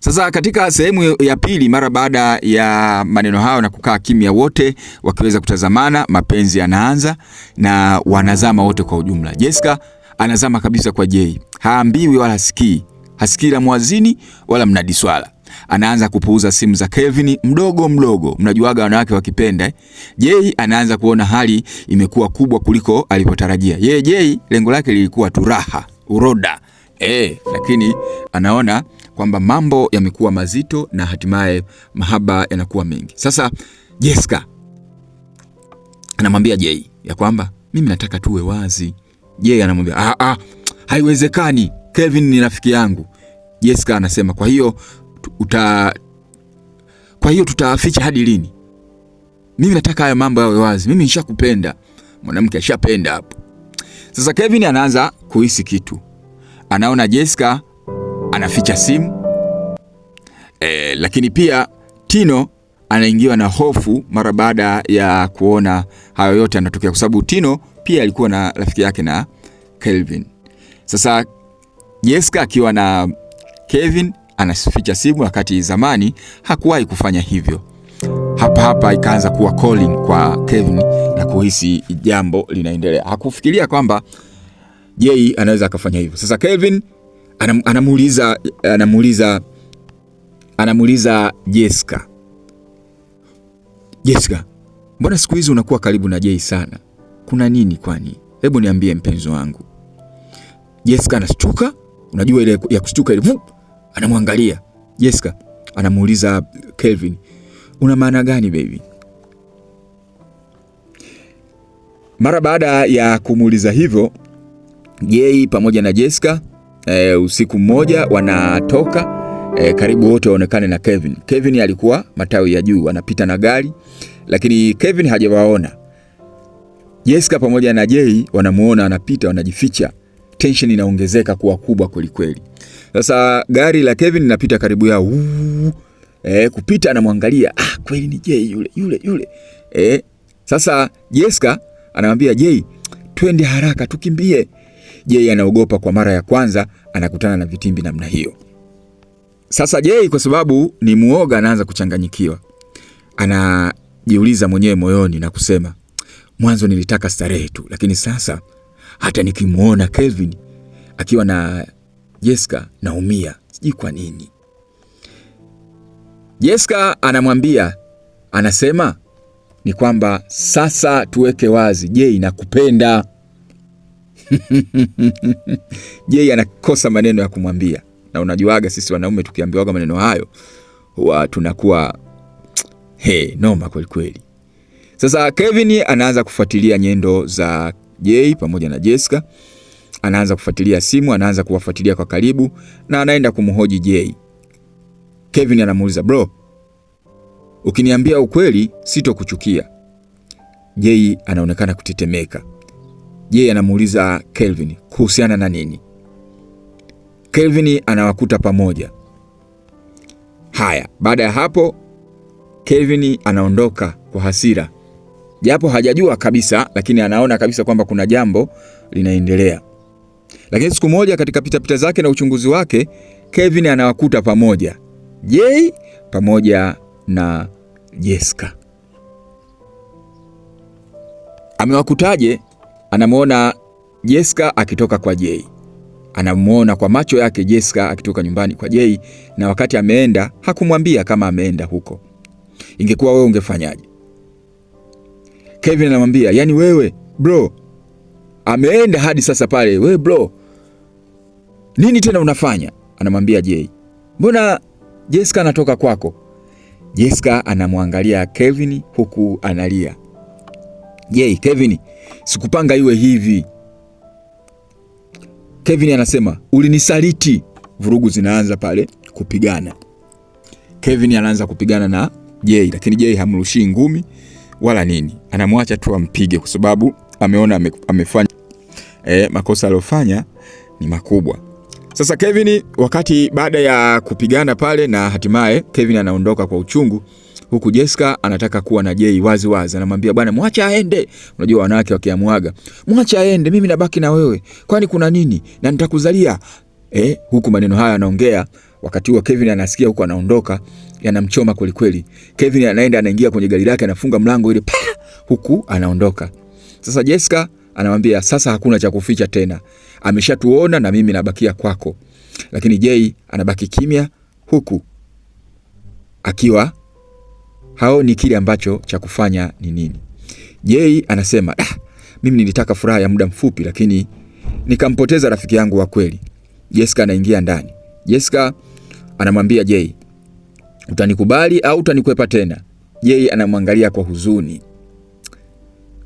Sasa katika sehemu ya pili, mara baada ya maneno hayo na kukaa kimya, wote wakiweza kutazamana, mapenzi yanaanza na wanazama wote kwa ujumla. Jessica anazama kabisa kwa Jay, haambiwi wala hasikii la mwazini wala mnadi swala. Anaanza kupuuza simu za Kelvin mdogo mdogo, mnajuaga wanawake wakipenda. Jay anaanza kuona hali imekuwa kubwa kuliko alipotarajia. Jay lengo lake lilikuwa tu raha, uroda. Lakini anaona kwamba mambo yamekuwa mazito na hatimaye mahaba yanakuwa mengi. Sasa Jessica anamwambia Jay ya kwamba mimi nataka tuwe wazi. Jay anamwambia haiwezekani, Kelvin ni rafiki yangu. Jessica anasema kwa hiyo tutaficha hadi lini? Mimi nataka haya mambo yawe wazi. Mimi nishakupenda. Mwanamke ashapenda hapo. Sasa Kelvin anaanza kuhisi kitu. Anaona Jessica anaficha simu. Lakini pia Tino anaingiwa na hofu mara baada ya kuona hayo yote yanatokea, kwa sababu Tino pia alikuwa na rafiki yake na Kelvin. Sasa Jessica akiwa na Kelvin anaficha simu, wakati zamani hakuwahi kufanya hivyo. Hapa ikaanza kuwa calling kwa Kelvin na kuhisi jambo linaendelea. Hakufikiria kwamba Jay anaweza akafanya hivyo. Sasa Kelvin anamuuliza Jessica, mbona siku hizi unakuwa karibu na Jay sana? Kuna nini kwani? Hebu niambie mpenzi wangu. Jessica anashtuka, unajua ile ya kushtuka ile, anamwangalia. Jessica anamuuliza Kelvin, una maana gani baby? Mara baada ya kumuuliza hivyo, Jay pamoja na Jessica usiku mmoja wanatoka, karibu wote waonekane na Kelvin. Kelvin alikuwa matawi ya juu anapita na gari, lakini Kelvin hajawaona. Jessica pamoja na Jay wanamuona anapita, wanajificha. Tension inaongezeka kuwa kubwa kweli. Sasa gari la Kelvin linapita karibu yao. Kupita anamwangalia, kweli ni Jay yule. Sasa Jessica anamwambia Jay, twende haraka tukimbie. Jay anaogopa, kwa mara ya kwanza anakutana na vitimbi namna hiyo. Sasa Jay kwa sababu ni muoga anaanza kuchanganyikiwa. Anajiuliza mwenyewe moyoni na kusema, mwanzo nilitaka starehe tu, lakini sasa hata nikimuona Kelvin akiwa na Jessica naumia, sijui kwa nini. Jessica anasema ni kwamba sasa tuweke wazi, Jay nakupenda. Jay anakosa maneno ya kumwambia, na unajuaga sisi wanaume tukiambiwaga maneno hayo huwa tunakuwa noma kweli. Sasa Kelvin anaanza kufuatilia nyendo za Jay pamoja na Jessica. Anaanza kufuatilia simu, anaanza kuwafuatilia kwa karibu na anaenda kumhoji Jay. Kelvin anamuuliza, bro, ukiniambia ukweli sitokuchukia. Jay anaonekana kutetemeka. Jay anamuuliza Kelvin kuhusiana na nini. Kelvin anawakuta pamoja. Haya, baada ya hapo Kelvin anaondoka kwa hasira. Japo hajajua kabisa, lakini anaona kabisa kwamba kuna jambo linaendelea. Lakini siku moja katika pitapita zake na uchunguzi wake, Kelvin anawakuta pamoja Jay pamoja na Jessica. Amewakutaje? Anamuona Jessica akitoka kwa Jay. Anamuona kwa macho yake Jessica akitoka nyumbani kwa Jay, na wakati ameenda hakumwambia kama ameenda huko. Ingekuwa wewe ungefanyaje? Kelvin anamwambia, yani wewe bro, ameenda hadi sasa pale, wewe bro, nini tena unafanya? Anamwambia Jay, mbona Jessica anatoka kwako? Jessica anamwangalia Kelvin huku analia. Jay, Kelvin, sikupanga iwe hivi. Kelvin anasema, ulinisaliti. Vurugu zinaanza pale kupigana. Kelvin anaanza kupigana na Jay, lakini Jay hamrushi ngumi wala nini. Anamwacha tu ampige kwa sababu ameona amefanya makosa aliyofanya ni makubwa. Sasa Kelvin, wakati baada ya kupigana pale na hatimaye Kelvin anaondoka kwa uchungu, huku Jessica anataka kuwa na Jay wazi. Anamwambia, bwana mwacha aende. Unajua wanawake wakiamuaga, mwacha aende, mimi nabaki na wewe. Kwani kuna nini? Na nitakuzalia. Huku maneno haya anaongea Wakati huo Kevin anasikia huko anaondoka, yanamchoma kweli kweli. Kevin anaingia kwenye gari lake, anafunga mlango ile huku anaondoka. Sasa Jessica anamwambia sasa hakuna cha kuficha tena, ameshatuona na mimi nabakia kwako. Lakini Jay anabaki kimya, huku akiwa haoni kile ambacho cha kufanya ni nini. Jay anasema mimi nilitaka furaha ya muda mfupi, lakini nikampoteza rafiki yangu wa kweli. Jessica anaingia ndani. Jessica anamwambia Jay, utanikubali au utanikwepa tena? Jay anamwangalia kwa huzuni.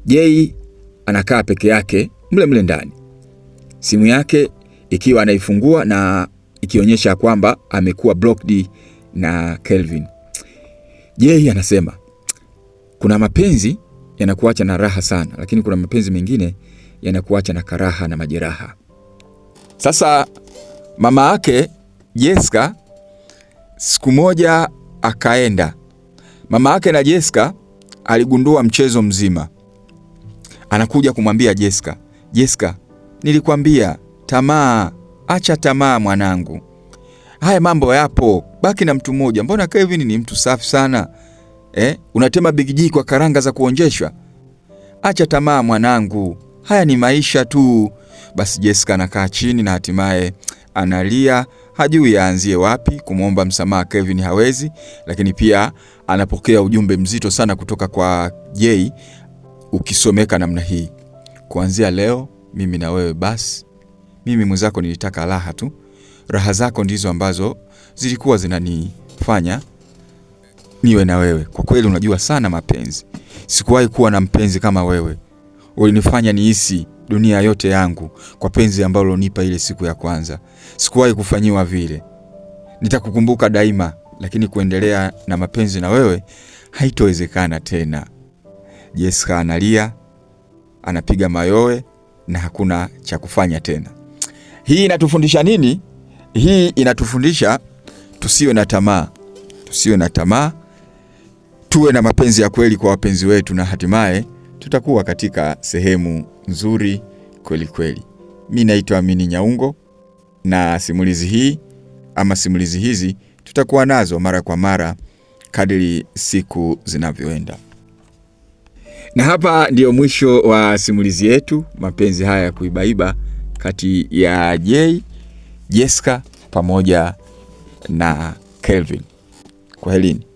Jay anakaa peke yake mle ndani, simu yake ikiwa anaifungua na ikionyesha kwamba amekuwa blocked na Kelvin. Jay anasema kuna mapenzi yanakuacha na raha sana, lakini kuna mapenzi mengine yanakuacha na karaha na majeraha. Sasa mama yake Jessica siku moja akaenda. Mama yake na Jessica aligundua mchezo mzima. Anakuja kumwambia Jessica, Jessica, nilikwambia tamaa, acha tamaa mwanangu. Haya mambo yapo, baki na mtu mmoja. Mbona Kevin ni mtu safi sana? Unatema bigiji kwa karanga za kuonjeshwa. Acha tamaa mwanangu, haya ni maisha tu. Basi Jessica anakaa chini na hatimaye analia, hajui aanzie wapi. Kumwomba msamaha Kevin hawezi, lakini pia anapokea ujumbe mzito sana kutoka kwa Jay ukisomeka namna hii: kuanzia leo mimi na wewe basi. Mimi mwenzako nilitaka raha tu, raha zako ndizo ambazo zilikuwa zinanifanya niwe na wewe. Kwa kweli unajua sana mapenzi, sikuwahi kuwa na mpenzi kama wewe. Ulinifanya nihisi dunia yote yangu kwa penzi ambalo unipa ile siku ya kwanza. Sikuwahi kufanyiwa vile. Nitakukumbuka daima, lakini kuendelea na mapenzi na wewe haitowezekana tena. Jessica analia, anapiga mayowe na hakuna cha kufanya tena. Hii inatufundisha nini? Hii inatufundisha tusiwe na tamaa. Tusiwe na tamaa. Tuwe na mapenzi ya kweli kwa wapenzi wetu, na hatimaye tutakuwa katika sehemu nzuri kweli kweli. Mimi naitwa Amini Nyaungo, na simulizi hii ama simulizi hizi tutakuwa nazo mara kwa mara kadiri siku zinavyoenda. Na hapa ndio mwisho wa simulizi yetu, mapenzi haya ya kuibaiba kati ya Jay, Jessica pamoja na Kelvin. Kwaherini.